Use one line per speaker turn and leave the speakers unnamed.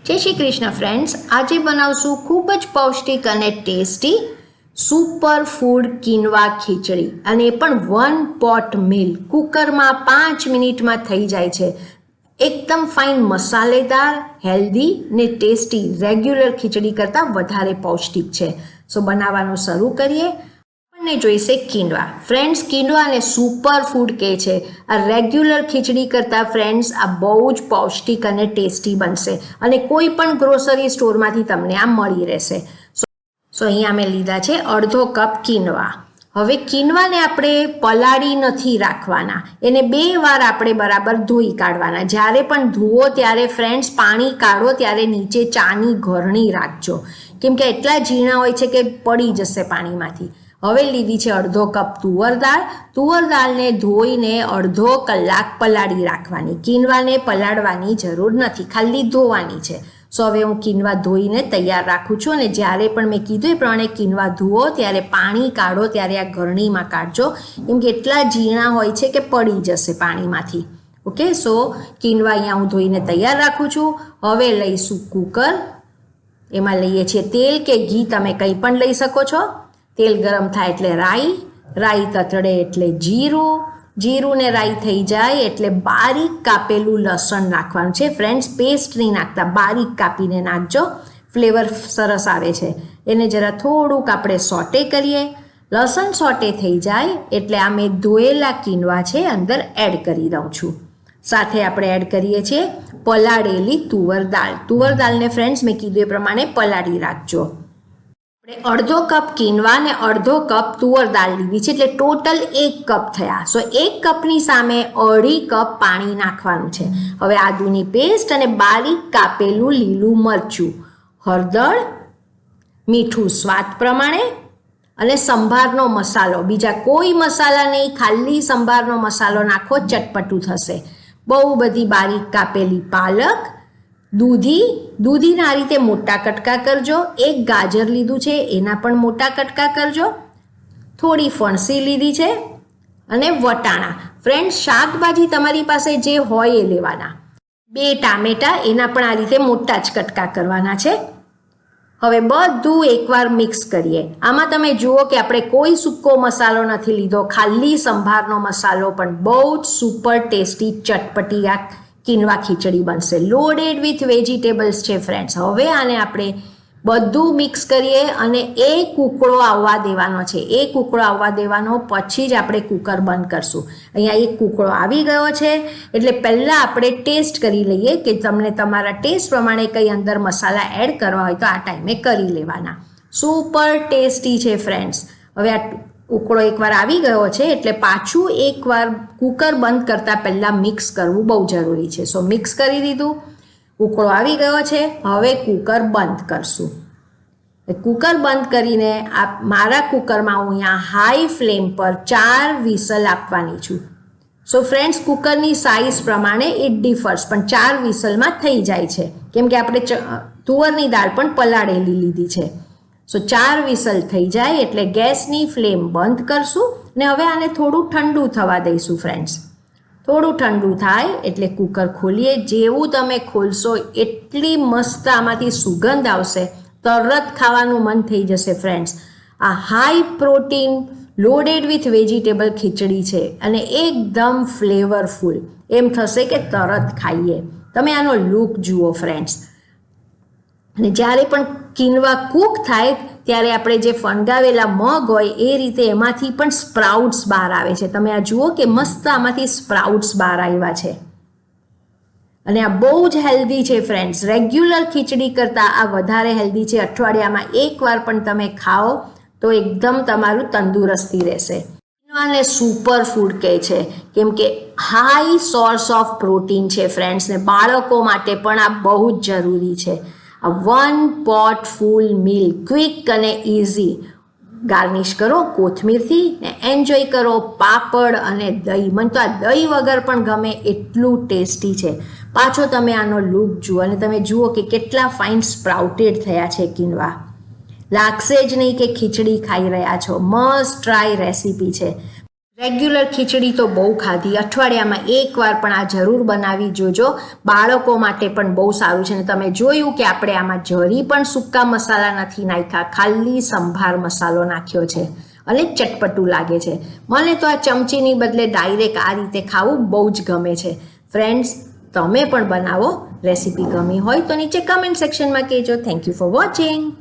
जय श्री कृष्ण फ्रेंड्स। आज बनावशु खूब ज पौष्टिक अने टेस्टी सुपर फूड कीनवा खीचड़ी अने पण 1 पॉट मील कुकर में 5 मिनिट में थई जाय छे। एकदम फाइन मसालेदार हेल्दी ने टेस्टी रेग्युलर खीचड़ी करता वधारे पौष्टिक छे। सो बनाववानुं शरू करीए। ने जोईशे कीनवा। फ्रेंड्स कीनवा ने सुपर फूड कहे छे। आ रेग्युलर खीचड़ी करता फ्रेंड्स आ बहु ज पौष्टिक अने टेस्टी बनशे अने कोई पण ग्रोसरी स्टोर मांथी तमने आ मळी रहेशे। सो अहींया मैं लीधा छे अर्धो कप कीनवा। हवे कीनवा ने आपणे पलाળી નથી રાખવાના, એને 2 વાર આપણે બરાબર ધોઈ કાઢવાના। જ્યારે પણ ધુઓ ત્યારે ફ્રેન્ડ્સ પાણી કાઢો ત્યારે નીચે ચાની ઘરણી રાખજો, કેમ કે એટલા ઝીણા હોય છે કે પડી જશે પાણીમાંથી। હવે લીધી છે અડધો કપ તુવર દાળ। તુવર દાળને ધોઈને અડધો કલાક પલાળી રાખવાની। कीनवाने પલાળવાની જરૂર નથી, ખાલી ધોવાની છે। सो हवे हूँ कीनवा धोईने तैयार राखું છું અને જ્યારે પણ મેં કીધું એ પ્રમાણે कीनवा ધુઓ ત્યારે પાણી કાઢો ત્યારે આ ગરણીમાં કાઢજો, કેમ કે એટલા ઝીણા હોય છે કે પડી જશે પાણીમાંથી। ઓકે, સો कीनवा અહીંયા હું ધોઈને તૈયાર રાખું છું। હવે લઈશું કુકર। એમાં લઈએ છીએ તેલ કે ઘી, તમે કંઈ પણ લઈ શકો છો। તેલ ગરમ થાય એટલે રાઈ તતડે એટલે जीरू ने राई थई जाए एटले बारीक कापेलू लसण नाखवानुं छे। फ्रेंड्स पेस्ट नहीं नाखता, बारीक कापीने नाखजो, फ्लेवर सरस आवे छे। एने जरा थोड़ुंक आपणे सॉटे करीए। लसण सॉटे थई जाए एटले आ मैं धोयेला कीनवा छे अंदर एड करी दऊं छुं। साथे आपणे एड करीए छीए पलाळेली तुवर दाळ। तुवर दाळने फ्रेंड्स मैं कीधुं ए प्रमाणे पलाળી राखजो। अर्धो कप कीनवा ने अर्धो कप तुवर दाळ लीधी छे એટલે टोटल 1 कप थया। सो 1 कपनी सामे 2.5 कप पाणी नाखवानुं छे। हवे आदुनी पेस्ट अने बारीक कापेલું લીલું મરચું, હળદર, મીઠું સ્વાદ પ્રમાણે અને સંભારનો મસાલો। બીજા કોઈ મસાલા નહીં, ખાલી સંભારનો મસાલો નાખો, ચટપટું થશે। બહુ બધી બારીક કાપેલી પાલક, दूधीना आ रीते मोटा कटका करजो। 1 गाजर लीधुं छे एना पण मोटा कटका करजो। थोड़ी फणसी लीधी छे अने वटाणा। फ्रेंड्स शाकभाजी तमारी पासे जे होय ए लेवाना। 2 टामेटा एना पण आ रीते मोटा ज कटका करवाना छे। हवे बधुं एकवार मिक्स करीए। आमां तमे जुओ के आपणे कोई सूको मसालो नथी लीधो, खाली संभारनो मसालो, पण बहु ज सुपर टेस्टी चटपटी आ कीनवा खीचड़ी बनशे। लोडेड विथ वेजिटेबल्स छे फ्रेंड्स। हवे आने आपणे बधुं मिक्स करीए अने एक उकळो आववा देवानो छे। एक उकळो आववा देवानो, पछी ज आपणे कुकर बंद करशुं। अहींया एक उकळो आवी गयो छे एटले पहेला आपणे टेस्ट करी लईए के तमने तमारा टेस्ट प्रमाणे कई अंदर मसाला एड करवा होय तो आ टाइमे करी लेवाना। सुपर टेस्टी छे फ्रेंड्स। हवे आ उकळो एकवार आवी गयो छे एटले पाछुं एकवार कुकर बंद करता पहला मिक्स करवुं बहु जरूरी छे। सो मिक्स करी दीधुं, उकळो आवी गयो छे। हवे कुकर बंद करशुं। कुकर बंद करीने मारा कुकरमां हुं अहींया हाई फ्लेम पर 4 विसल आपवानी छुं। सो फ्रेंड्स कुकरनी साइज प्रमाणे इट डिफर्स, पण 4 विसलमां थई जाय छे, केम के आपणे तुवरनी दाळ पण पलाळेली लीधी छे। सो 4 विसल थई जाए एटले गैसनी फ्लेम बंद करशुं ने हवे आने थोड़ुं ठंडू थवा दईशुं। फ्रेंड्स थोड़ुं ठंडू थाय एटले कुकर खोलीए। जेवुं तमे खोलशो एटली मस्त आमांथी सुगंध आवशे, तरत खावानुं मन थई जशे। फ्रेंड्स आ high protein loaded with vegetable khichdi छे अने एकदम फ्लेवरफुल। एम थशे के तरत खाईए। तमे आनो लुक जुओ फ्रेंड्स। અને જ્યારે પણ कीनवा કૂક થાય ત્યારે આપણે જે ફણગાવેલા મગ હોય એ રીતે એમાંથી પણ સ્પ્રાઉટ્સ બહાર આવે છે। તમે આ જુઓ કે મસ્ત આમાંથી સ્પ્રાઉટ્સ બહાર આવ્યા છે અને આ બહુ જ હેલ્ધી છે ફ્રેન્ડ્સ। રેગ્યુલર ખીચડી કરતાં આ વધારે હેલ્ધી છે। અઠવાડિયામાં એકવાર પણ તમે ખાઓ તો એકદમ તમારું તંદુરસ્તી રહેશે। कीनवाने सुपर फूड कहे छे केम के हाई सोर्स ऑफ प्रोटीन छे फ्रेंड्स ने बाळको माटे पण आ बहु ज जरूरी छे। 1 पॉट फूल मील क्विक अने इजी। गार्निश करो कोथमीरथी ने एन्जॉय करो पापड़ अने दही। मन तो आ दही वगर पण गमे एटलू टेस्टी छे। पाछो तमे आनो लुक जुओ अने तमे जुओ के केटला फाइन स्प्राउटेड थया छे कीनवा। लागशे ज नहीं के खीचड़ी खाई रह्या छो। मस्ट ट्राय रेसिपी छे। રેગ્યુલર ખીચડી તો બહુ ખાધી, અઠવાડિયામાં એકવાર પણ આ જરૂર બનાવી જોજો. બાળકો માટે પણ બહુ સારું છે. અને તમે જોયું કે આપણે આમાં જરી પણ સૂકા મસાલા નથી નાખ્યા, ખાલી સંભાર મસાલો નાખ્યો છે અને ચટપટું લાગે છે. મને તો આ ચમચીની બદલે ડાયરેક્ટ આ રીતે ખાવું બહુ જ ગમે છે. ફ્રેન્ડ્સ, તમે પણ બનાવો. રેસીપી ગમી હોય તો નીચે કમેન્ટ સેક્શનમાં કહેજો. Thank you for watching.